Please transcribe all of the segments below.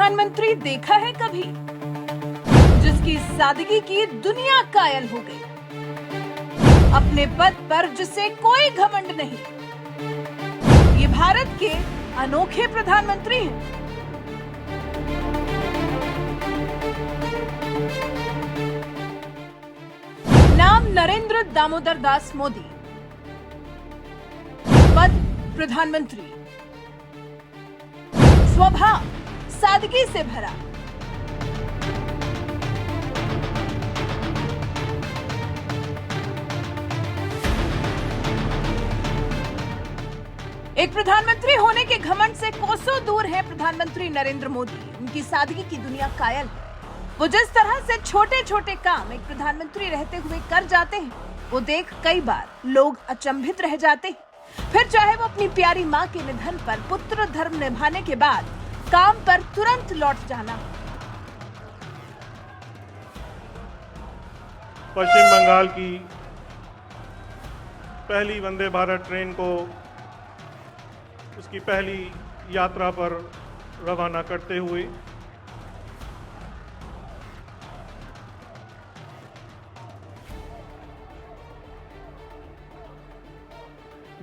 प्रधानमंत्री देखा है कभी जिसकी सादगी की दुनिया कायल हो गई, अपने पद पर जिसे कोई घमंड नहीं। ये भारत के अनोखे प्रधानमंत्री हैं। नाम नरेंद्र दामोदर दास मोदी, पद प्रधानमंत्री, स्वभाव सादगी से भरा, एक प्रधानमंत्री होने के घमंड से कोसों दूर है प्रधानमंत्री नरेंद्र मोदी। उनकी सादगी की दुनिया कायल है। वो जिस तरह से छोटे छोटे काम एक प्रधानमंत्री रहते हुए कर जाते हैं, वो देख कई बार लोग अचंभित रह जाते हैं। फिर चाहे वो अपनी प्यारी मां के निधन पर पुत्र धर्म निभाने के बाद काम पर तुरंत लौट जाना। पश्चिम बंगाल की पहली वंदे भारत ट्रेन को उसकी पहली यात्रा पर रवाना करते हुए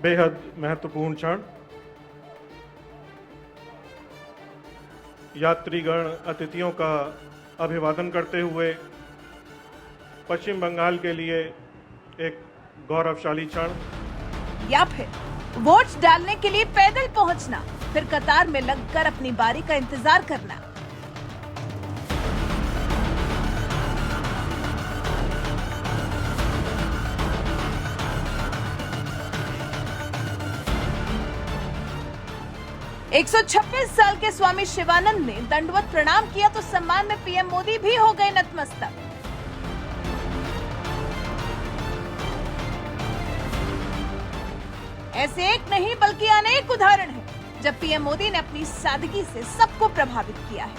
बेहद महत्वपूर्ण क्षण। यात्रीगण अतिथियों का अभिवादन करते हुए पश्चिम बंगाल के लिए एक गौरवशाली क्षण। या फिर वोट डालने के लिए पैदल पहुंचना, फिर कतार में लगकर अपनी बारी का इंतजार करना। एक 126 साल के स्वामी शिवानंद ने दंडवत प्रणाम किया तो सम्मान में पीएम मोदी भी हो गए नतमस्तक। ऐसे एक नहीं बल्कि अनेक उदाहरण हैं जब पीएम मोदी ने अपनी सादगी से सबको प्रभावित किया है,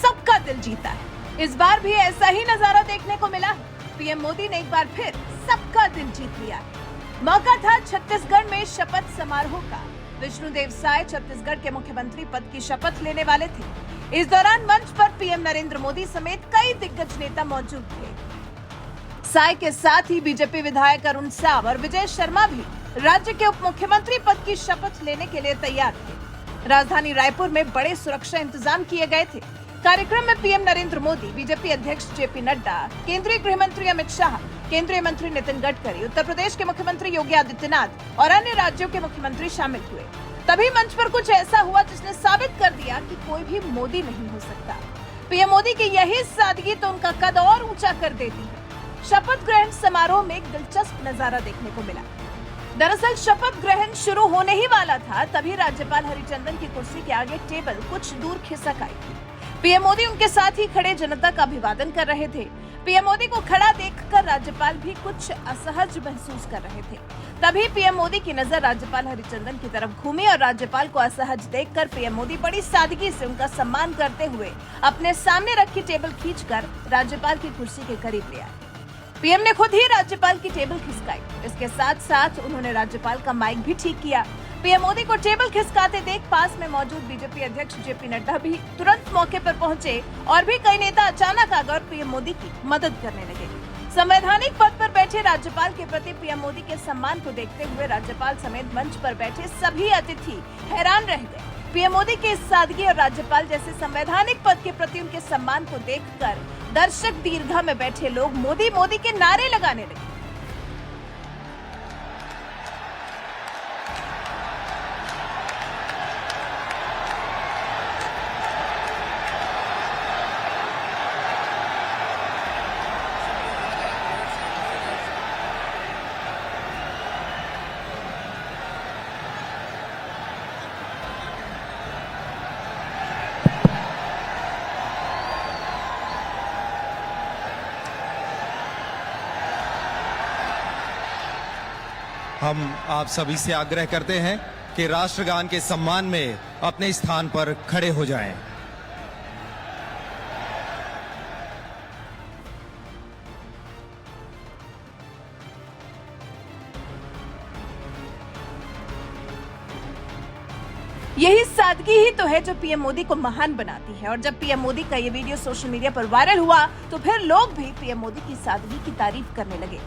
सबका दिल जीता है। इस बार भी ऐसा ही नजारा देखने को मिला है। पीएम मोदी ने एक बार फिर सबका दिल जीत लिया है। मौका था छत्तीसगढ़ में शपथ समारोह का। विष्णुदेव साय छत्तीसगढ़ के मुख्यमंत्री पद की शपथ लेने वाले थे। इस दौरान मंच पर पीएम नरेंद्र मोदी समेत कई दिग्गज नेता मौजूद थे। साय के साथ ही बीजेपी विधायक अरुण साव और विजय शर्मा भी राज्य के उप मुख्यमंत्री पद की शपथ लेने के लिए तैयार थे। राजधानी रायपुर में बड़े सुरक्षा इंतजाम किए गए थे। कार्यक्रम में पीएम नरेंद्र मोदी, बीजेपी अध्यक्ष जेपी नड्डा, केंद्रीय गृह मंत्री अमित शाह, केंद्रीय मंत्री नितिन गडकरी, उत्तर प्रदेश के मुख्यमंत्री योगी आदित्यनाथ और अन्य राज्यों के मुख्यमंत्री शामिल हुए। तभी मंच पर कुछ ऐसा हुआ जिसने साबित कर दिया कि कोई भी मोदी नहीं हो सकता। पीएम मोदी की यही सादगी तो उनका कद और ऊंचा कर देती है। शपथ ग्रहण समारोह में एक दिलचस्प नजारा देखने को मिला। दरअसल शपथ ग्रहण शुरू होने ही वाला था, तभी राज्यपाल हरिचंदन की कुर्सी के आगे टेबल कुछ दूर खिसक आई थी। पीएम मोदी उनके साथ ही खड़े जनता का अभिवादन कर रहे थे। पीएम मोदी को खड़ा देखकर राज्यपाल भी कुछ असहज महसूस कर रहे थे। तभी पीएम मोदी की नजर राज्यपाल हरिचंदन की तरफ घूमी और राज्यपाल को असहज देखकर पीएम मोदी बड़ी सादगी से उनका सम्मान करते हुए अपने सामने रखी टेबल खींचकर राज्यपाल की कुर्सी के करीब ले आए। पीएम ने खुद ही राज्यपाल की टेबल खिसकाई। इसके साथ साथ उन्होंने राज्यपाल का माइक भी ठीक किया। पीएम मोदी को टेबल खिसकाते देख पास में मौजूद बीजेपी अध्यक्ष जेपी नड्डा भी तुरंत मौके पर पहुंचे और भी कई नेता अचानक आकर पीएम मोदी की मदद करने लगे। संवैधानिक पद पर बैठे राज्यपाल के प्रति पीएम मोदी के सम्मान को देखते हुए राज्यपाल समेत मंच पर बैठे सभी अतिथि हैरान रह गए। पीएम मोदी की इस सादगी और राज्यपाल जैसे संवैधानिक पद के प्रति उनके सम्मान को देखकर दर्शक दीर्घा में बैठे लोग मोदी मोदी के नारे लगाने लगे। हम आप सभी से आग्रह करते हैं कि राष्ट्रगान के सम्मान में अपने स्थान पर खड़े हो जाएं। यही सादगी ही तो है जो पीएम मोदी को महान बनाती है। और जब पीएम मोदी का ये वीडियो सोशल मीडिया पर वायरल हुआ तो फिर लोग भी पीएम मोदी की सादगी की तारीफ करने लगे।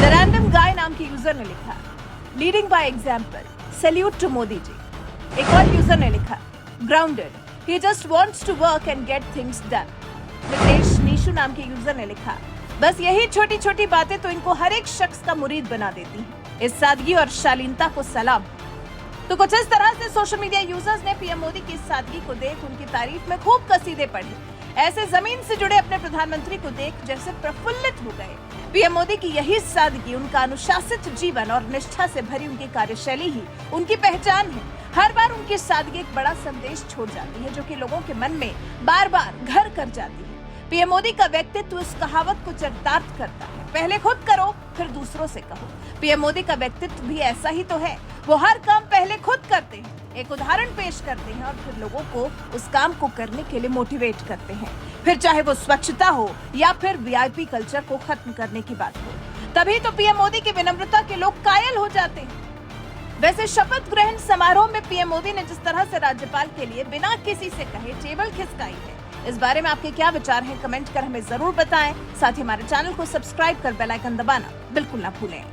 द रैंडम गाय नाम के यूजर ने लिखा, leading by example, salute to Modi ji. एक और यूजर ने लिखा, grounded, he just wants to work and get things done. Nitesh Nishu नाम के यूजर ने लिखा, बस यही छोटी छोटी बातें तो इनको हर एक शख्स का मुरीद बना देती हैं। इस सादगी और शालीनता को सलाम। तो कुछ इस तरह से सोशल मीडिया यूजर्स ने पीएम मोदी की सादगी को देख उनकी तारीफ में खूब कसीदे पढ़े। ऐसे जमीन से जुड़े अपने प्रधानमंत्री को देख जैसे प्रफुल्लित हो गए। पीएम मोदी की यही सादगी, उनका अनुशासित जीवन और निष्ठा से भरी उनकी कार्यशैली ही उनकी पहचान है। हर बार उनकी सादगी एक बड़ा संदेश छोड़ जाती है जो कि लोगों के मन में बार बार घर कर जाती है। पीएम मोदी का व्यक्तित्व उस कहावत को चरितार्थ करता है, पहले खुद करो फिर दूसरों से कहो। पीएम मोदी का व्यक्तित्व भी ऐसा ही तो है। वो हर काम पहले खुद करते हैं, एक उदाहरण पेश करते हैं और फिर लोगों को उस काम को करने के लिए मोटिवेट करते हैं। फिर चाहे वो स्वच्छता हो या फिर वीआईपी कल्चर को खत्म करने की बात हो, तभी तो पीएम मोदी की विनम्रता के लोग कायल हो जाते हैं। वैसे शपथ ग्रहण समारोह में पीएम मोदी ने जिस तरह से राज्यपाल के लिए बिना किसी से कहे टेबल खिसकाई है, इस बारे में आपके क्या विचार हैं, कमेंट कर हमें जरूर बताएं। साथ ही हमारे चैनल को सब्सक्राइब कर बेल आइकन दबाना बिल्कुल ना भूलें।